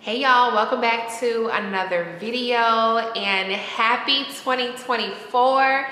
Hey y'all, welcome back to another video and happy 2024.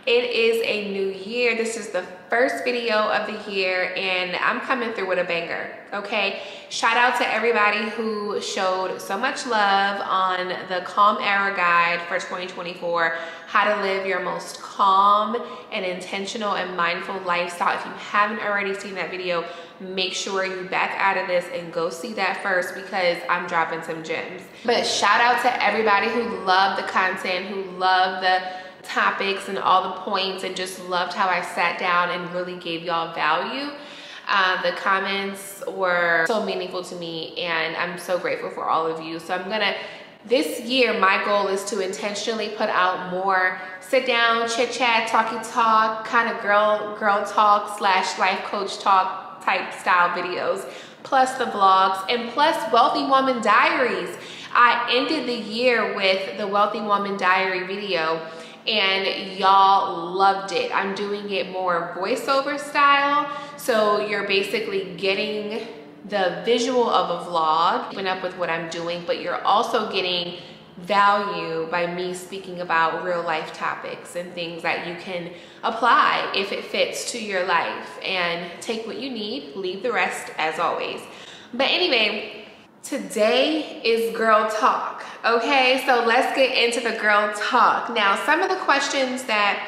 It is a new year. This is the first video of the year and I'm coming through with a banger, okay? Shout out to everybody who showed so much love on the Calm Era Guide for 2024, how to live your most calm and intentional and mindful lifestyle. If you haven't already seen that video, make sure you back out of this and go see that first because I'm dropping some gems. But shout out to everybody who loved the content, who loved the topics and all the points and just loved how I sat down and really gave y'all value. The comments were so meaningful to me and I'm so grateful for all of you. So this year, my goal is to intentionally put out more sit down, chit chat, talky talk, kind of girl talk / life coach talk type style videos, plus the vlogs and plus Wealthy Woman Diaries. I ended the year with the Wealthy Woman Diary video and y'all loved it. I'm doing it more voiceover style, so you're basically getting the visual of a vlog, keeping up with what I'm doing, but you're also getting value by me speaking about real life topics and things that you can apply if it fits to your life, and take what you need, leave the rest as always. But anyway, today is girl talk, okay? So let's get into the girl talk. Now, some of the questions that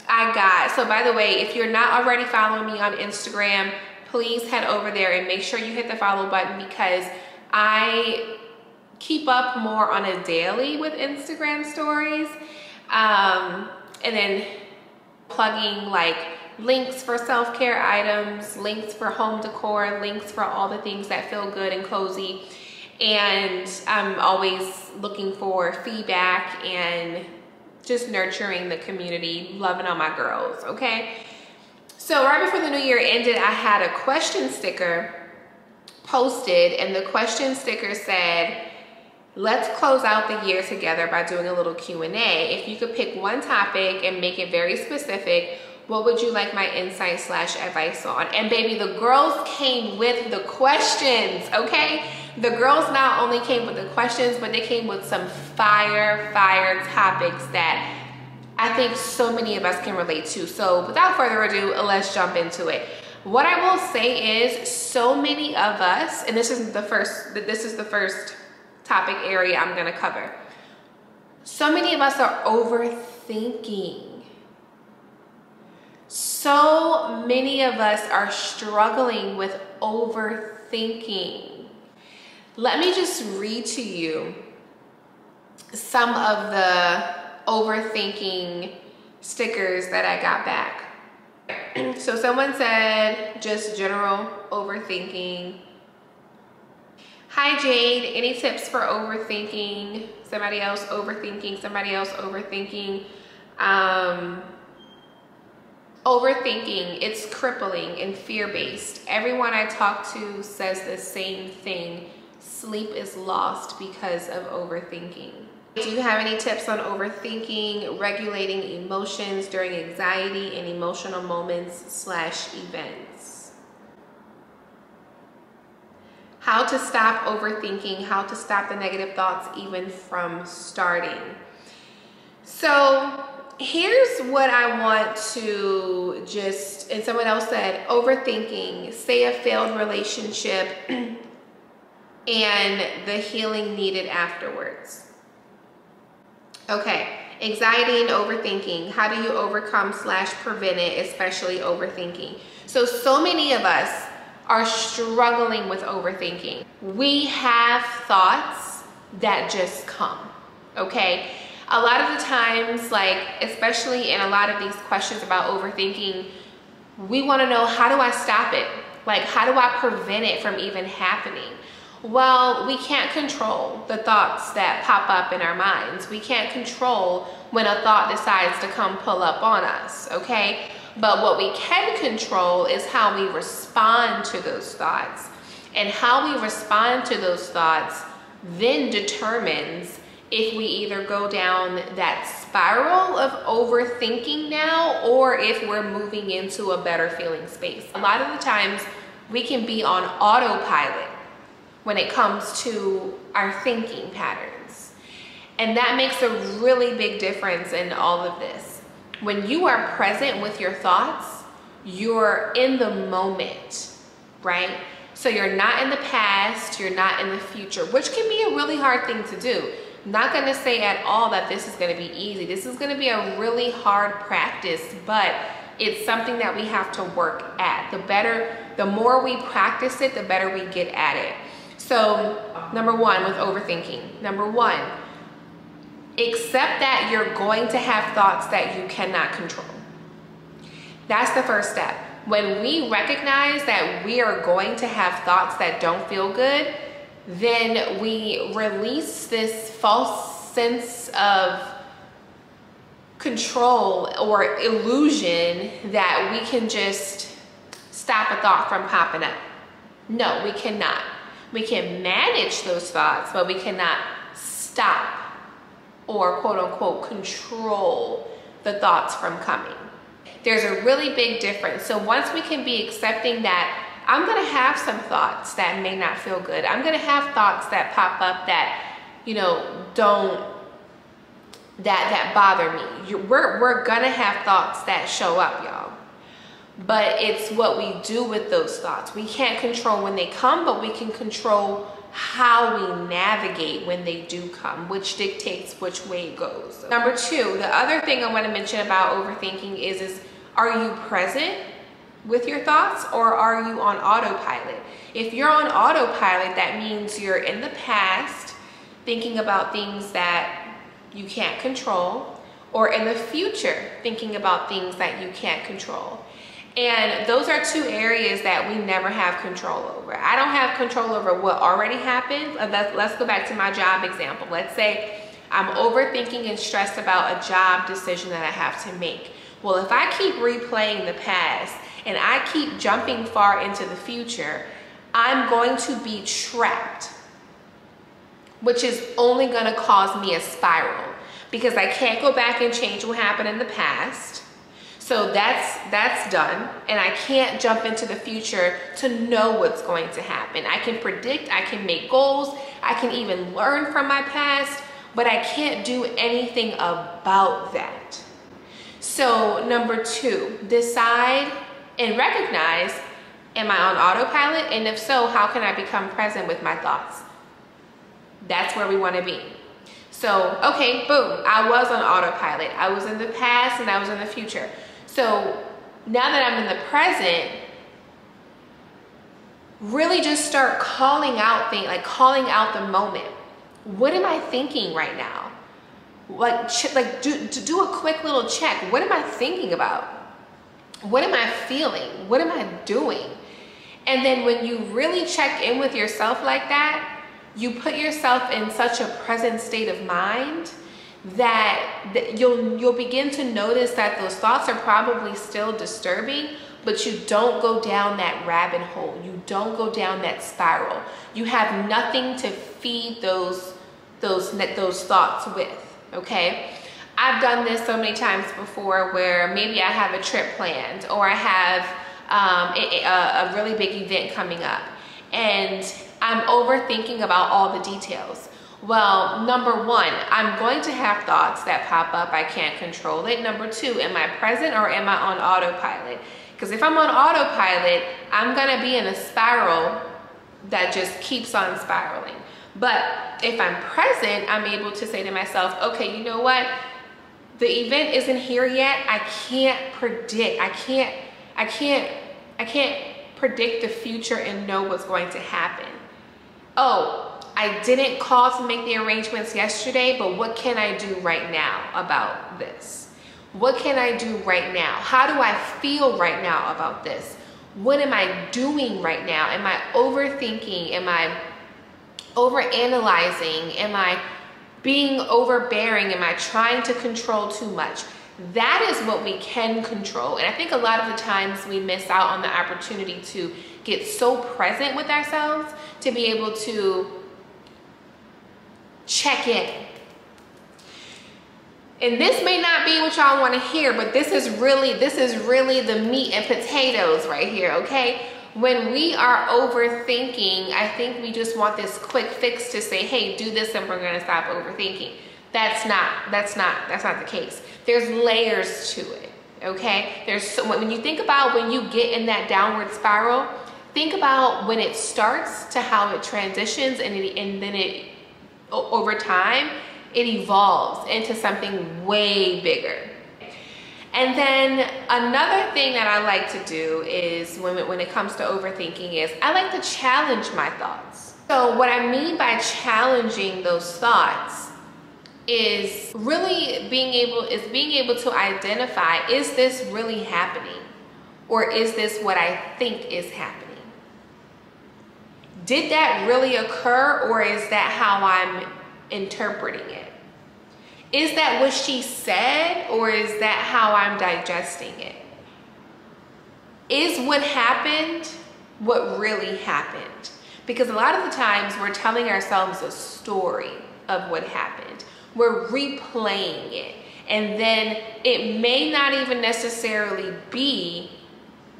I got, so by the way, if you're not already following me on Instagram, please head over there and make sure you hit the follow button because I keep up more on a daily with Instagram stories, and then plugging like links for self-care items, links for home decor, links for all the things that feel good and cozy. And I'm always looking for feedback and just nurturing the community, loving on my girls, okay? So right before the new year ended, I had a question sticker posted and the question sticker said, let's close out the year together by doing a little Q&A. If you could pick one topic and make it very specific, what would you like my insight / advice on? And baby, the girls came with the questions, okay? The girls not only came with the questions, but they came with some fire topics that I think so many of us can relate to. So without further ado, let's jump into it. What I will say is so many of us, and this is the first topic area I'm gonna cover. So many of us are overthinking. So many of us are struggling with overthinking. Let me just read to you some of the overthinking stickers that I got back. So someone said, just general overthinking. Hi Jade, any tips for overthinking? Somebody else overthinking, somebody else overthinking. Overthinking, it's crippling and fear-based. Everyone I talk to says the same thing. Sleep is lost because of overthinking. Do you have any tips on overthinking, regulating emotions during anxiety and emotional moments / events? How to stop overthinking, how to stop the negative thoughts even from starting. So here's what I want to just, and someone else said, overthinking, say a failed relationship and the healing needed afterwards. Okay, anxiety and overthinking. How do you overcome / prevent it, especially overthinking? So many of us are struggling with overthinking. We have thoughts that just come, okay? A lot of the times, like, especially in a lot of these questions about overthinking, we wanna know, how do I stop it? Like, how do I prevent it from even happening? Well, we can't control the thoughts that pop up in our minds. We can't control when a thought decides to come pull up on us, okay? But what we can control is how we respond to those thoughts. And how we respond to those thoughts then determines if we either go down that spiral of overthinking now or if we're moving into a better feeling space. A lot of the times we can be on autopilot when it comes to our thinking patterns. And that makes a really big difference in all of this. When you are present with your thoughts, you're in the moment, right? So you're not in the past, you're not in the future, which can be a really hard thing to do. I'm not gonna say at all that this is gonna be easy. This is gonna be a really hard practice, but it's something that we have to work at. The more we practice it, the better we get at it. So number one with overthinking, number one, accept that you're going to have thoughts that you cannot control. That's the first step. When we recognize that we are going to have thoughts that don't feel good, then we release this false sense of control or illusion that we can just stop a thought from popping up. No, we cannot. We can manage those thoughts, but we cannot stop or quote unquote control the thoughts from coming. There's a really big difference. So once we can be accepting that I'm gonna have some thoughts that may not feel good. I'm gonna have thoughts that pop up that, you know, that bother me. We're gonna have thoughts that show up, y'all. But it's what we do with those thoughts. We can't control when they come, but we can control how we navigate when they do come, which dictates which way it goes. Number two, the other thing I want to mention about overthinking is are you present with your thoughts or are you on autopilot? If you're on autopilot, that means you're in the past thinking about things that you can't control, or in the future thinking about things that you can't control. And those are two areas that we never have control over. I don't have control over what already happened. Let's go back to my job example. Let's say I'm overthinking and stressed about a job decision that I have to make. Well, if I keep replaying the past and I keep jumping far into the future, I'm going to be trapped, which is only going to cause me a spiral because I can't go back and change what happened in the past. So that's done, and I can't jump into the future to know what's going to happen. I can predict, I can make goals, I can even learn from my past, but I can't do anything about that. So number two, decide and recognize, am I on autopilot? And if so, how can I become present with my thoughts? That's where we want to be. So, okay, boom, I was on autopilot. I was in the past and I was in the future. So now that I'm in the present, really just start calling out things, like calling out the moment. What am I thinking right now? Do a quick little check. What am I thinking about? What am I feeling? What am I doing? And then when you really check in with yourself like that, you put yourself in such a present state of mind that you'll begin to notice that those thoughts are probably still disturbing, but you don't go down that rabbit hole. You don't go down that spiral. You have nothing to feed those thoughts with, okay? I've done this so many times before where maybe I have a trip planned or I have a really big event coming up and I'm overthinking about all the details. Well, number one, I'm going to have thoughts that pop up. I can't control it. Number two, am I present or am I on autopilot? Because if I'm on autopilot, I'm going to be in a spiral that just keeps on spiraling. But if I'm present, I'm able to say to myself, okay, you know what? The event isn't here yet. I can't predict. I can't predict the future and know what's going to happen. Oh, I didn't call to make the arrangements yesterday, but what can I do right now about this? What can I do right now? How do I feel right now about this? What am I doing right now? Am I overthinking? Am I overanalyzing? Am I being overbearing? Am I trying to control too much? That is what we can control. And I think a lot of the times we miss out on the opportunity to get so present with ourselves to be able to check in. And this may not be what y'all want to hear, but this is really the meat and potatoes right here, okay? When we are overthinking, I think we just want this quick fix to say, hey, do this and we're gonna stop overthinking. That's not the case. There's layers to it, okay? When you think about when you get in that downward spiral, think about when it starts to how it transitions, and then over time, it evolves into something way bigger. And then another thing that I like to do is when it comes to overthinking is I like to challenge my thoughts. So what I mean by challenging those thoughts is really being able to identify, is this really happening? Or is this what I think is happening? Did that really occur, or is that how I'm interpreting it? Is that what she said, or is that how I'm digesting it? Is what happened what really happened? Because a lot of the times we're telling ourselves a story of what happened. We're replaying it. And then it may not even necessarily be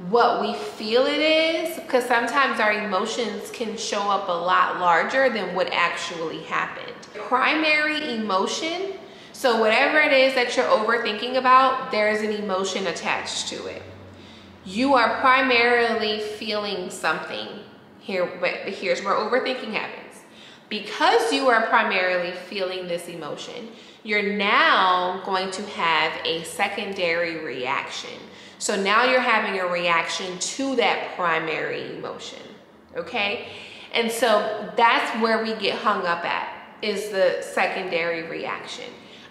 what we feel it is, because sometimes our emotions can show up a lot larger than what actually happened. Primary emotion, so whatever it is that you're overthinking about, there's an emotion attached to it. You are primarily feeling something here, but here's where overthinking happens. Because you are primarily feeling this emotion, you're now going to have a secondary reaction. So now you're having a reaction to that primary emotion, okay? And so that's where we get hung up at, is the secondary reaction.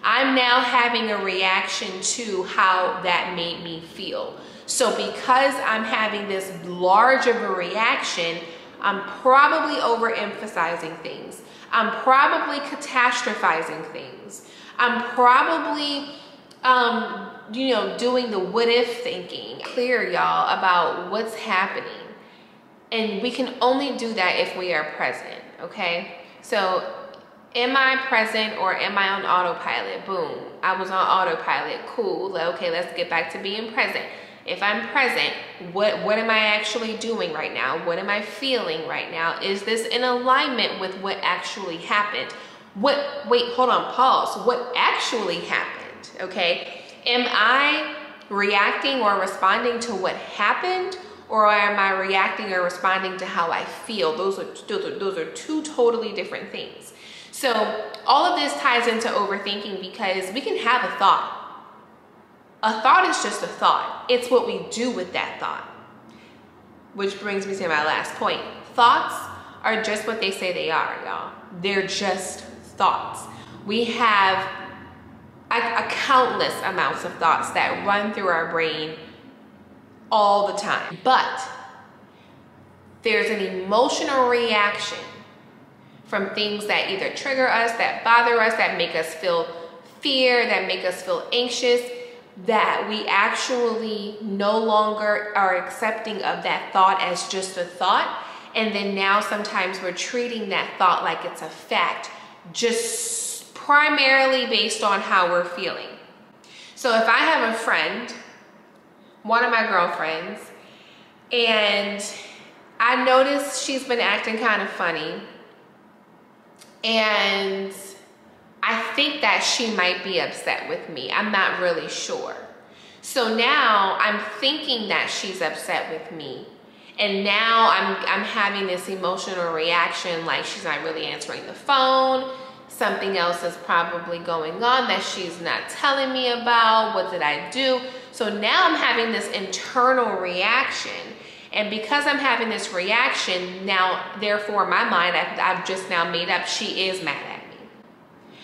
I'm now having a reaction to how that made me feel. So because I'm having this large of a reaction, I'm probably overemphasizing things. I'm probably catastrophizing things. I'm probably, doing the what if thinking. Clear, y'all, about what's happening. And we can only do that if we are present, okay? So am I present or am I on autopilot? Boom, I was on autopilot, cool. Okay, let's get back to being present. If I'm present, what am I actually doing right now? What am I feeling right now? Is this in alignment with what actually happened? Wait, hold on, pause. What actually happened, okay? Am I reacting or responding to what happened, or am I reacting or responding to how I feel? Those are two totally different things. So all of this ties into overthinking, because we can have a thought. A thought is just a thought. It's what we do with that thought. Which brings me to my last point. Thoughts are just what they say they are, y'all. They're just thoughts. We have a countless amounts of thoughts that run through our brain all the time. But there's an emotional reaction from things that either trigger us, that bother us, that make us feel fear, that make us feel anxious, that we actually no longer are accepting of that thought as just a thought. And then now sometimes we're treating that thought like it's a fact, just primarily based on how we're feeling. So if I have a friend, one of my girlfriends, and I notice she's been acting kind of funny, and I think that she might be upset with me. I'm not really sure. So now I'm thinking that she's upset with me. And now I'm having this emotional reaction, like she's not really answering the phone. Something else is probably going on that she's not telling me about. What did I do? So now I'm having this internal reaction. And because I'm having this reaction, now, therefore, in my mind, I've just now made up she is mad at me.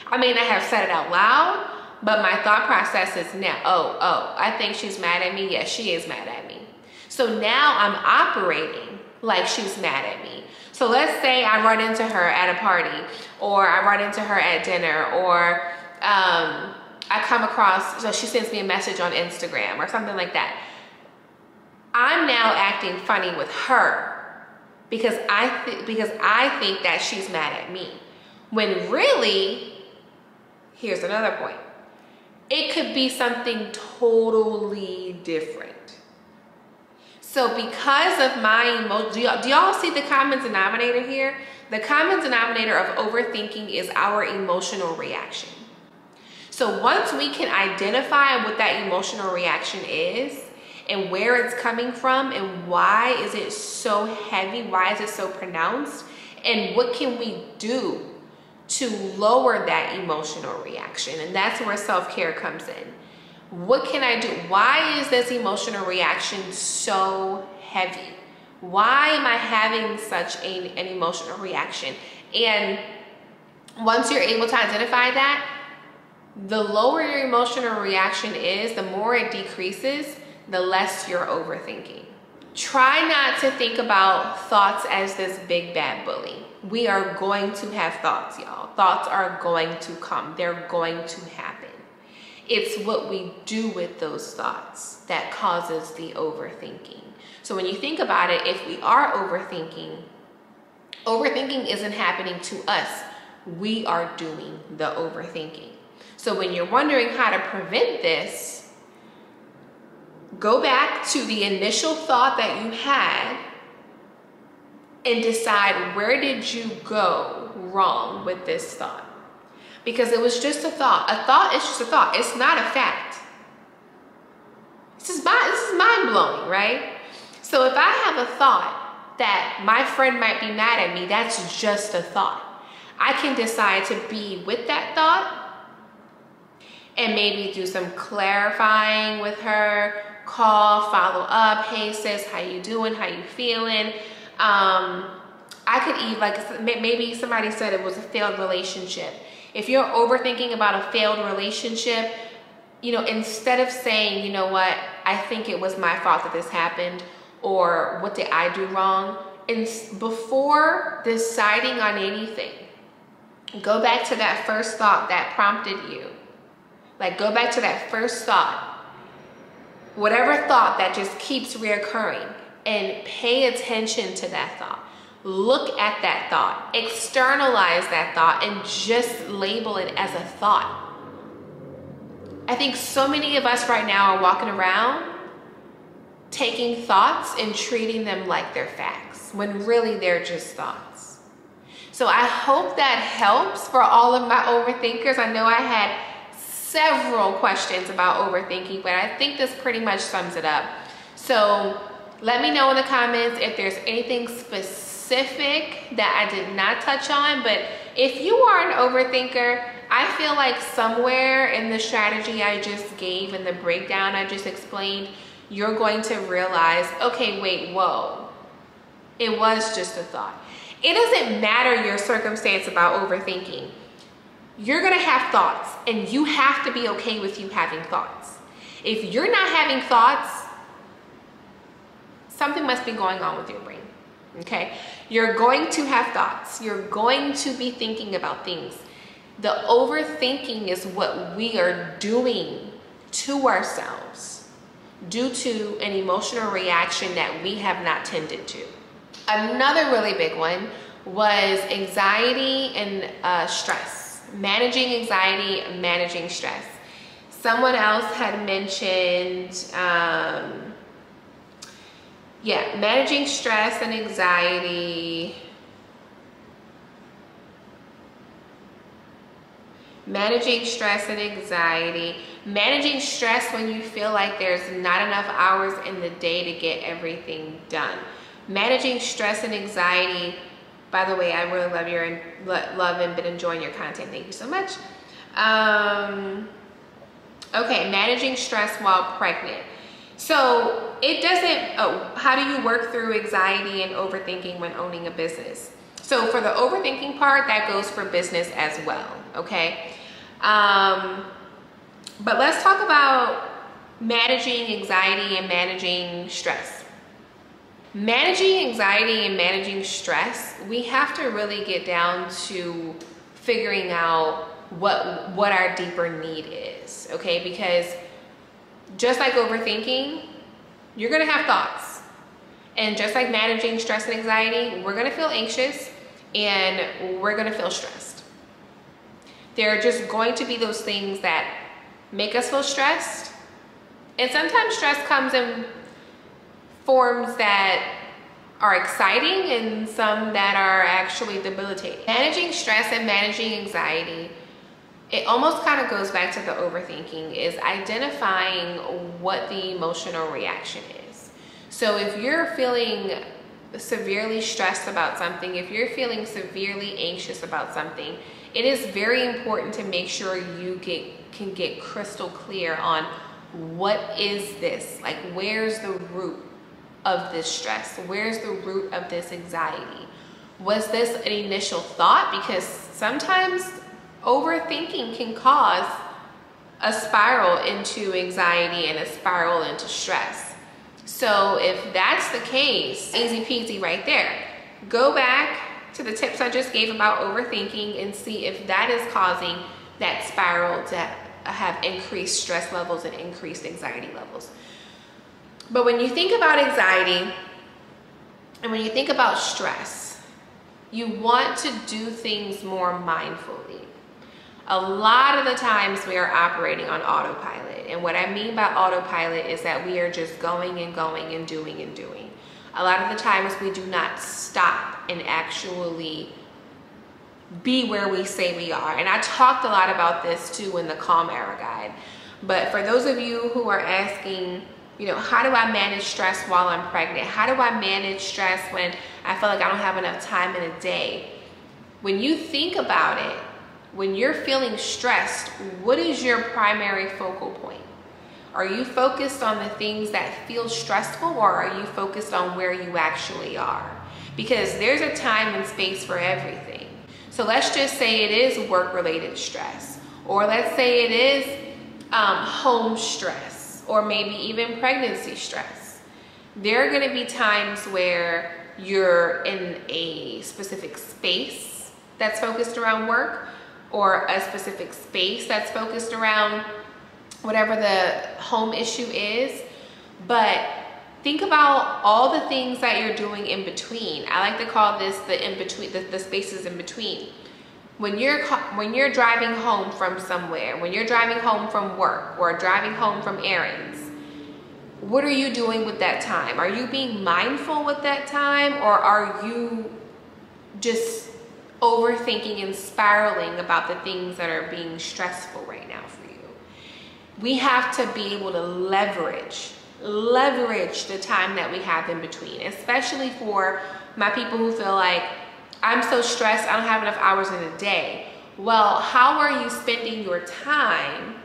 I may not have said it out loud, but my thought process is now, oh, I think she's mad at me. Yes, she is mad at me. So now I'm operating like she's mad at me. So let's say I run into her at a party, or I run into her at dinner, or I come across, so she sends me a message on Instagram or something like that. I'm now acting funny with her because I think that she's mad at me. When really, here's another point. It could be something totally different. So because of my emotion, do y'all see the common denominator here? The common denominator of overthinking is our emotional reaction. So once we can identify what that emotional reaction is and where it's coming from and why is it so heavy, why is it so pronounced, and what can we do to lower that emotional reaction? And that's where self-care comes in. What can I do? Why is this emotional reaction so heavy? Why am I having such an emotional reaction? And once you're able to identify that, the lower your emotional reaction is, the more it decreases, the less you're overthinking. Try not to think about thoughts as this big bad bully. We are going to have thoughts, y'all. Thoughts are going to come. They're going to happen. It's what we do with those thoughts that causes the overthinking. So when you think about it, if we are overthinking, overthinking isn't happening to us. We are doing the overthinking. So when you're wondering how to prevent this, go back to the initial thought that you had and decide, where did you go wrong with this thought? Because it was just a thought. A thought is just a thought. It's not a fact. This is mind-blowing, right? So if I have a thought that my friend might be mad at me, that's just a thought. I can decide to be with that thought and maybe do some clarifying with her, call, follow up. Hey sis, how you doing? How you feeling? I could even, like maybe somebody said it was a failed relationship. If you're overthinking about a failed relationship, you know, instead of saying, you know what, I think it was my fault that this happened, or what did I do wrong? And before deciding on anything, go back to that first thought that prompted you. Like, go back to that first thought, whatever thought that just keeps reoccurring, and pay attention to that thought. Look at that thought, externalize that thought, and just label it as a thought. I think so many of us right now are walking around taking thoughts and treating them like they're facts, when really they're just thoughts. So I hope that helps for all of my overthinkers. I know I had several questions about overthinking, but I think this pretty much sums it up. So let me know in the comments if there's anything specific that I did not touch on. But if you are an overthinker, I feel like somewhere in the strategy I just gave and the breakdown I just explained, you're going to realize, okay, wait, whoa, it was just a thought. It doesn't matter your circumstance about overthinking. You're gonna have thoughts, and you have to be okay with you having thoughts. If you're not having thoughts, something must be going on with your brain, okay? You're going to have thoughts. You're going to be thinking about things. The overthinking is what we are doing to ourselves due to an emotional reaction that we have not tended to. Another really big one was anxiety and stress. Managing anxiety, managing stress. Someone else had mentioned, managing stress and anxiety. Managing stress and anxiety. Managing stress when you feel like there's not enough hours in the day to get everything done. Managing stress and anxiety. By the way, I really love and been enjoying your content. Thank you so much. Okay, managing stress while pregnant. So it doesn't, how do you work through anxiety and overthinking when owning a business? So for the overthinking part, that goes for business as well, okay? But let's talk about managing anxiety and managing stress. Managing anxiety and managing stress, we have to really get down to figuring out what our deeper need is, okay? Because just like overthinking, you're gonna have thoughts. And just like managing stress and anxiety, we're gonna feel anxious and we're gonna feel stressed. There are just going to be those things that make us feel stressed. And sometimes stress comes in forms that are exciting and some that are actually debilitating. Managing stress and managing anxiety, it almost kind of goes back to the overthinking, is identifying what the emotional reaction is. So if you're feeling severely stressed about something, if you're feeling severely anxious about something, it is very important to make sure you can get crystal clear on what is this? Like, where's the root of this stress? Where's the root of this anxiety? Was this an initial thought? Because sometimes overthinking can cause a spiral into anxiety and a spiral into stress. So if that's the case, easy peasy right there. Go back to the tips I just gave about overthinking and see if that is causing that spiral to have increased stress levels and increased anxiety levels. But when you think about anxiety and when you think about stress, you want to do things more mindfully. A lot of the times we are operating on autopilot. And what I mean by autopilot is that we are just going and going and doing and doing. A lot of the times we do not stop and actually be where we say we are. And I talked a lot about this too in the Calm Era Guide. But for those of you who are asking, you know, how do I manage stress while I'm pregnant? How do I manage stress when I feel like I don't have enough time in a day? When you think about it, when you're feeling stressed, what is your primary focal point? Are you focused on the things that feel stressful, or are you focused on where you actually are? Because there's a time and space for everything. So let's just say it is work-related stress, or let's say it is home stress, or maybe even pregnancy stress. There are going to be times where you're in a specific space that's focused around work, or a specific space that's focused around whatever the home issue is. But think about all the things that you're doing in between. I like to call this the in-between, the spaces in between. When you're driving home from somewhere, when you're driving home from work or driving home from errands, what are you doing with that time? Are you being mindful with that time, or are you just overthinking and spiraling about the things that are being stressful right now for you? We have to be able to leverage the time that we have in between, especially for my people who feel like, I'm so stressed, I don't have enough hours in a day. Well, how are you spending your time?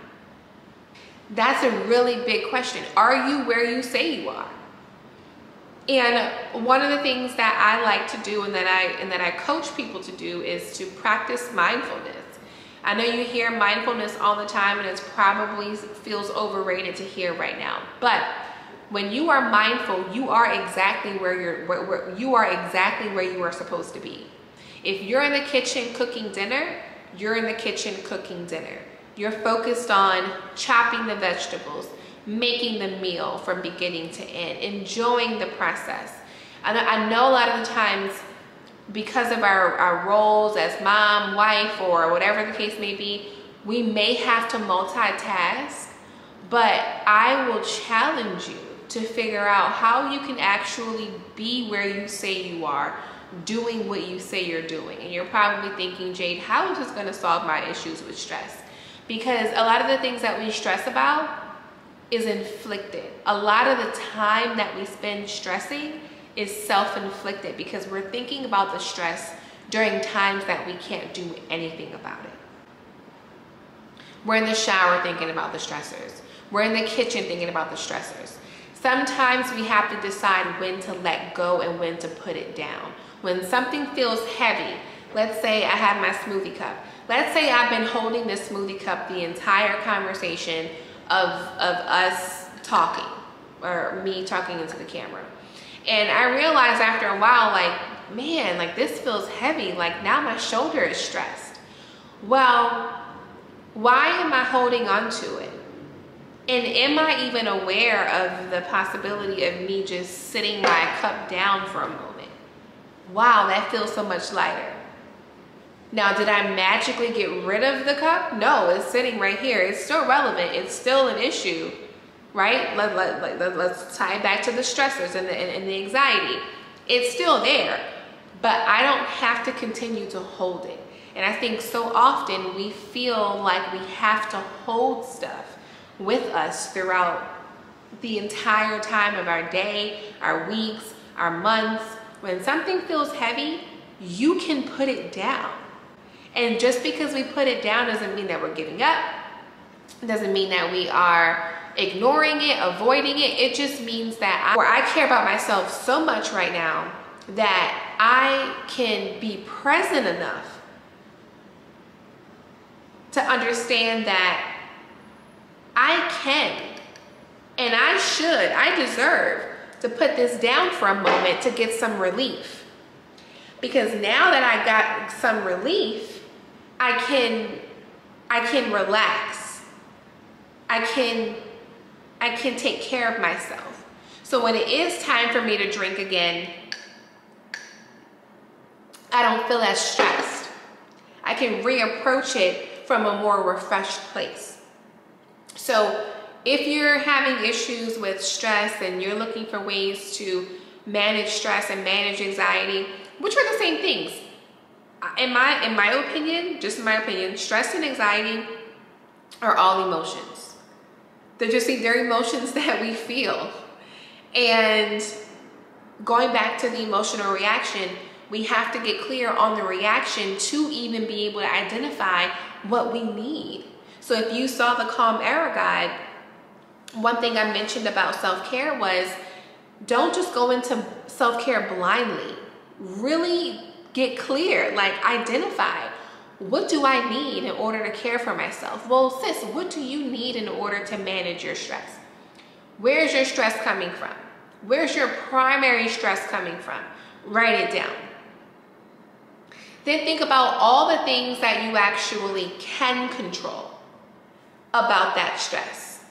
That's a really big question. Are you where you say you are? And one of the things that I like to do and that I coach people to do is to practice mindfulness. I know you hear mindfulness all the time, and it probably feels overrated to hear right now. But when you are mindful, you are exactly where you are supposed to be. If you're in the kitchen cooking dinner, you're in the kitchen cooking dinner. You're focused on chopping the vegetables, making the meal from beginning to end, enjoying the process. I know a lot of the times, because of our roles as mom, wife, or whatever the case may be, we may have to multitask, but I will challenge you to figure out how you can actually be where you say you are, doing what you say you're doing. And you're probably thinking, Jade, how is this going to solve my issues with stress? Because a lot of the things that we stress about is inflicted. A lot of the time that we spend stressing is self-inflicted, because we're thinking about the stress during times that we can't do anything about it. We're in the shower thinking about the stressors. We're in the kitchen thinking about the stressors. Sometimes we have to decide when to let go and when to put it down. When something feels heavy, let's say I have my smoothie cup. Let's say I've been holding this smoothie cup the entire conversation of us talking, or me talking into the camera. And I realized after a while, like, man, like this feels heavy. Like now my shoulder is stressed. Well, why am I holding on to it? And am I even aware of the possibility of me just sitting my cup down for a moment? Wow, that feels so much lighter. Now, did I magically get rid of the cup? No, it's sitting right here. It's still relevant. It's still an issue. right? Let's tie it back to the stressors and the anxiety. It's still there, but I don't have to continue to hold it. And I think so often we feel like we have to hold stuff with us throughout the entire time of our day, our weeks, our months. When something feels heavy, you can put it down. And just because we put it down doesn't mean that we're giving up. It doesn't mean that we are ignoring it, avoiding it. It just means that I care about myself so much right now that I can be present enough to understand that I can and I should, I deserve to put this down for a moment to get some relief. Because now that I got some relief, I can relax. I can take care of myself. So when it is time for me to drink again, I don't feel as stressed. I can reapproach it from a more refreshed place. So if you're having issues with stress and you're looking for ways to manage stress and manage anxiety, which are the same things, in my opinion, just in my opinion, stress and anxiety are all emotions. They're emotions that we feel. And going back to the emotional reaction, we have to get clear on the reaction to even be able to identify what we need. So if you saw the Calm Era Guide, one thing I mentioned about self-care was don't just go into self-care blindly. Really get clear, like identify, what do I need in order to care for myself? Well, sis, what do you need in order to manage your stress? Where's your stress coming from? Where's your primary stress coming from? Write it down. Then think about all the things that you actually can control about that stress.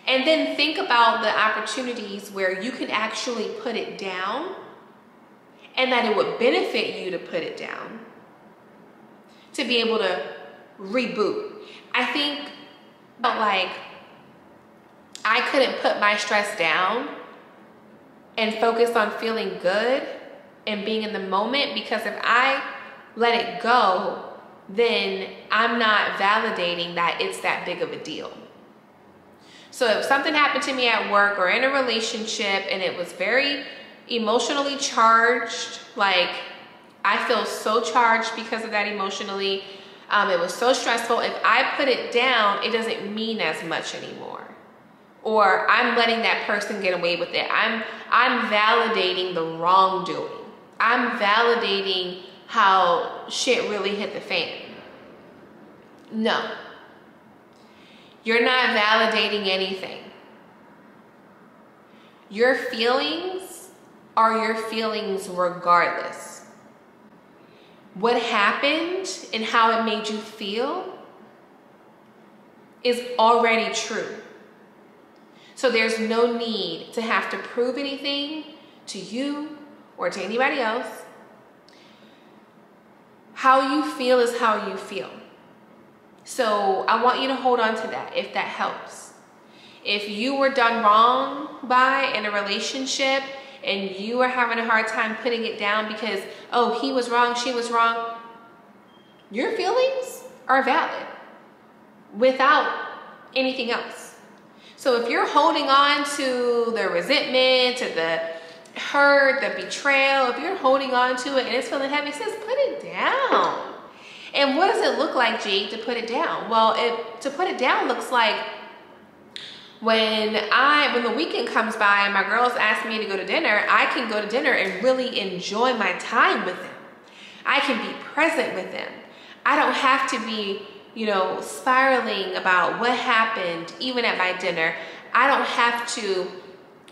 And then think about the opportunities where you can actually put it down and that it would benefit you to put it down to be able to reboot. I think like I couldn't put my stress down and focus on feeling good and being in the moment, because if I let it go, then I'm not validating that it's that big of a deal. So if something happened to me at work or in a relationship and it was very emotionally charged, like I feel so charged because of that emotionally, it was so stressful, if I put it down, it doesn't mean as much anymore. Or I'm letting that person get away with it. I'm validating the wrongdoing. I'm validating how shit really hit the fan. No. You're not validating anything. Your feelings are your feelings regardless. What happened and how it made you feel is already true. So there's no need to have to prove anything to you or to anybody else. How you feel is how you feel. So I want you to hold on to that if that helps. If you were done wrong by in a relationship and you are having a hard time putting it down because, oh, he was wrong, she was wrong, your feelings are valid without anything else. So if you're holding on to the resentment, to the hurt, the betrayal, if you're holding on to it and it's feeling heavy, sis, put it down. And what does it look like, Jade, to put it down? Well, to put it down looks like when the weekend comes by and my girls ask me to go to dinner, I can go to dinner and really enjoy my time with them. I can be present with them. I don't have to be, spiraling about what happened, even at my dinner. I don't have to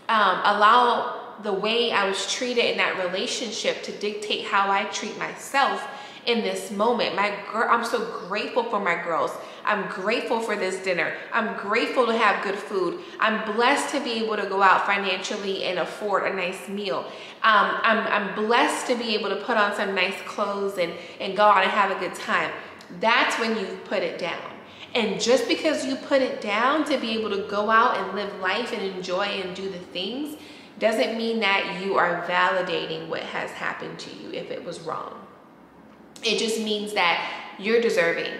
allow the way I was treated in that relationship to dictate how I treat myself in this moment. I'm so grateful for my girls. I'm grateful for this dinner. I'm grateful to have good food. I'm blessed to be able to go out financially and afford a nice meal. I'm blessed to be able to put on some nice clothes and go out and have a good time. That's when you put it down. And just because you put it down to be able to go out and live life and enjoy and do the things doesn't mean that you are validating what has happened to you if it was wrong. It just means that you're deserving.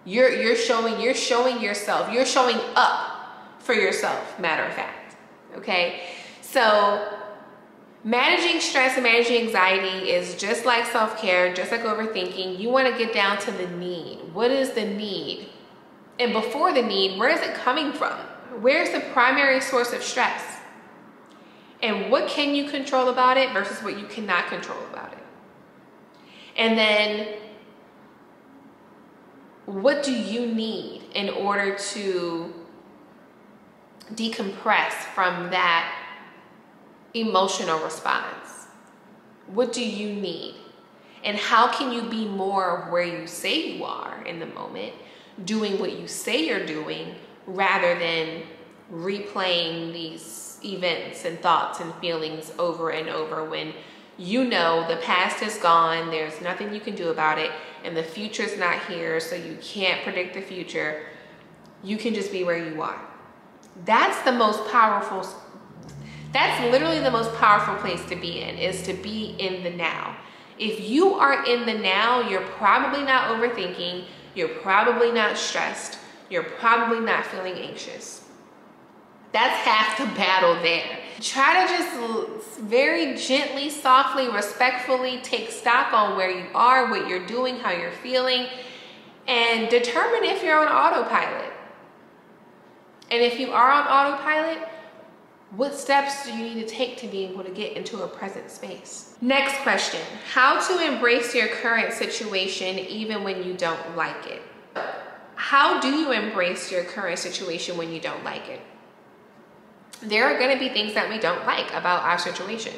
You're showing yourself. You're showing up for yourself, matter of fact. Okay? So managing stress and managing anxiety is just like self-care, just like overthinking. You want to get down to the need. What is the need? And before the need, where is it coming from? Where's the primary source of stress? And what can you control about it versus what you cannot control about it? And then what do you need in order to decompress from that emotional response? What do you need? And how can you be more of where you say you are in the moment, doing what you say you're doing, rather than replaying these events and thoughts and feelings over and over when you know the past is gone, there's nothing you can do about it, and the future's not here, so you can't predict the future. You can just be where you are. That's the most powerful, that's literally the most powerful place to be in, is to be in the now. If you are in the now, you're probably not overthinking, you're probably not stressed, you're probably not feeling anxious. That's half the battle there. Try to just very gently, softly, respectfully take stock on where you are, what you're doing, how you're feeling, and determine if you're on autopilot. And if you are on autopilot, what steps do you need to take to be able to get into a present space? Next question, how to embrace your current situation even when you don't like it? How do you embrace your current situation when you don't like it? There are going to be things that we don't like about our situation.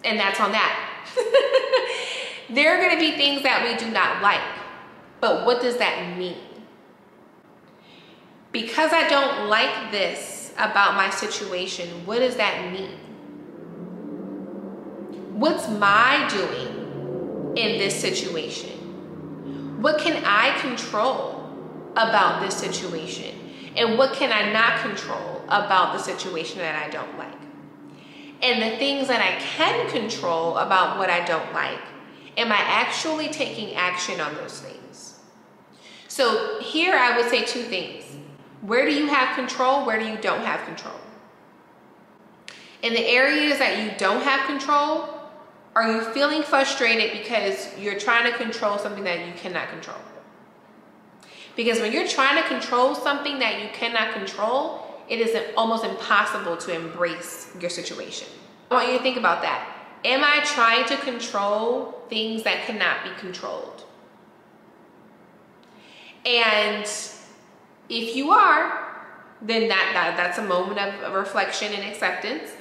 And that's on that. There are going to be things that we do not like. But what does that mean? Because I don't like this about my situation, what does that mean? What's my doing in this situation? What can I control about this situation? And what can I not control about the situation that I don't like? And the things that I can control about what I don't like, am I actually taking action on those things? So here I would say two things. Where do you have control? Where do you don't have control? In the areas that you don't have control, are you feeling frustrated because you're trying to control something that you cannot control? Because when you're trying to control something that you cannot control, it is almost impossible to embrace your situation. I want you to think about that. Am I trying to control things that cannot be controlled? And if you are, then that's a moment of reflection and acceptance,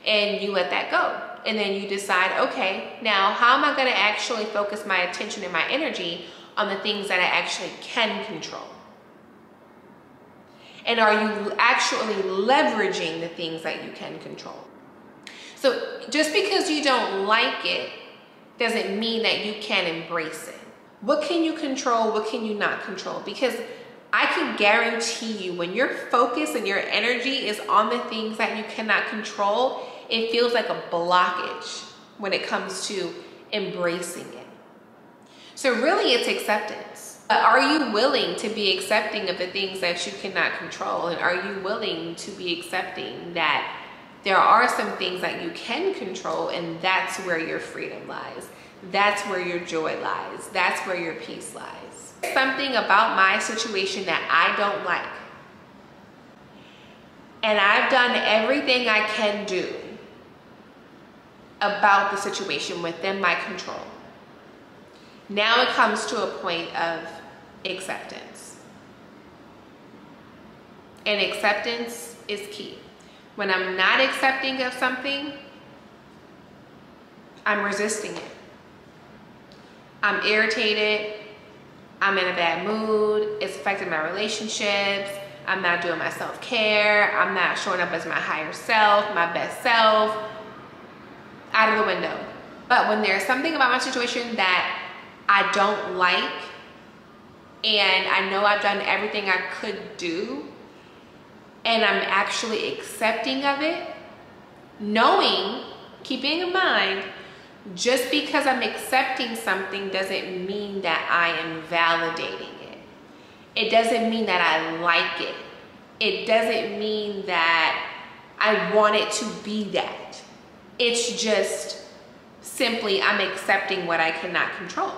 and you let that go. And then you decide, okay, now how am I going to actually focus my attention and my energy on the things that I actually can control? And are you actually leveraging the things that you can control? So just because you don't like it doesn't mean that you can't embrace it. What can you control? What can you not control? Because I can guarantee you, when your focus and your energy is on the things that you cannot control, it feels like a blockage when it comes to embracing it. So really it's acceptance. Are you willing to be accepting of the things that you cannot control? And are you willing to be accepting that there are some things that you can control, and that's where your freedom lies. That's where your joy lies. That's where your peace lies. Something about my situation that I don't like, and I've done everything I can do about the situation within my control. Now it comes to a point of acceptance. And acceptance is key. When I'm not accepting of something, I'm resisting it. I'm irritated. I'm in a bad mood. It's affecting my relationships. I'm not doing my self-care. I'm not showing up as my higher self, my best self. Out of the window. But when there's something about my situation that I don't like, and I know I've done everything I could do, and I'm actually accepting of it, knowing, keeping in mind, just because I'm accepting something doesn't mean that I am validating it. It doesn't mean that I like it. It doesn't mean that I want it to be that. It's just simply I'm accepting what I cannot control.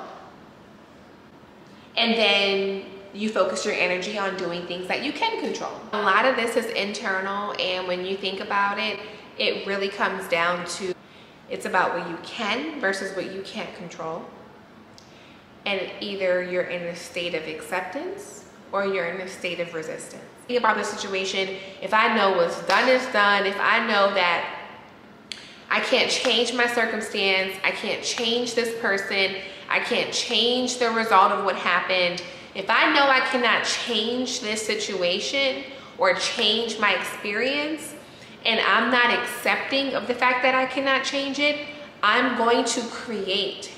And then you focus your energy on doing things that you can control. A lot of this is internal, and when you think about it, it really comes down to, it's about what you can versus what you can't control. And either you're in a state of acceptance or you're in a state of resistance. Think about the situation. If I know what's done is done, if I know that I can't change my circumstance, I can't change this person, I can't change the result of what happened. If I know I cannot change this situation or change my experience, and I'm not accepting of the fact that I cannot change it, I'm going to create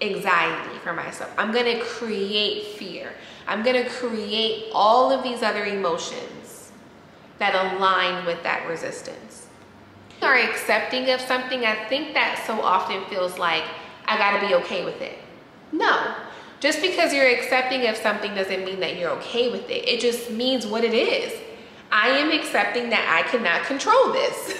anxiety for myself. I'm going to create fear. I'm going to create all of these other emotions that align with that resistance. When you are accepting of something, I think that so often feels like I got to be okay with it. No. Just because you're accepting of something doesn't mean that you're okay with it. It just means what it is. I am accepting that I cannot control this.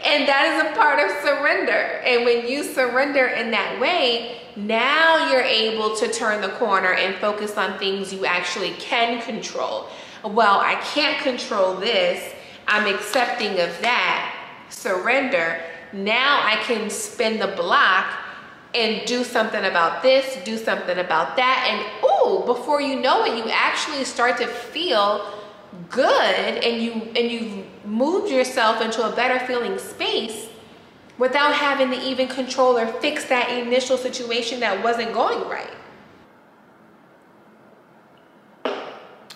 And that is a part of surrender. And when you surrender in that way, now you're able to turn the corner and focus on things you actually can control. Well, I can't control this. I'm accepting of that. Surrender. Now I can spin the block and do something about this, do something about that. And ooh, before you know it, you actually start to feel good, and you've moved yourself into a better feeling space without having to even control or fix that initial situation that wasn't going right.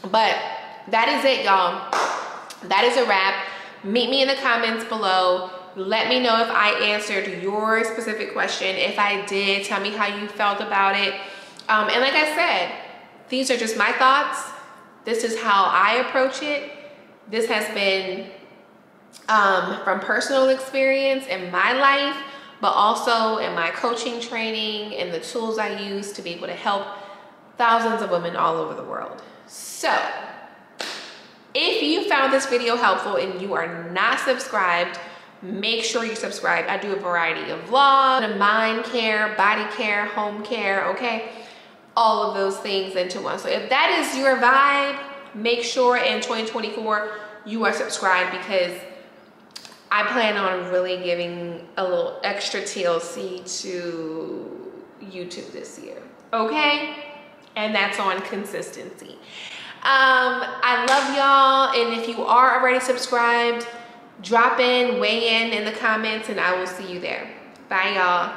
But that is it, y'all. That is a wrap. Meet me in the comments below. Let me know if I answered your specific question. If I did, tell me how you felt about it. And like I said, these are just my thoughts. This is how I approach it. This has been from personal experience in my life, but also in my coaching training and the tools I use to be able to help thousands of women all over the world. So if you found this video helpful and you are not subscribed, make sure you subscribe. I do a variety of vlogs, mind care, body care, home care, okay? All of those things into one. So if that is your vibe, make sure in 2024 you are subscribed, because I plan on really giving a little extra TLC to YouTube this year, okay? And that's on consistency. I love y'all, and if you are already subscribed, drop in, weigh in the comments, and I will see you there. Bye, y'all.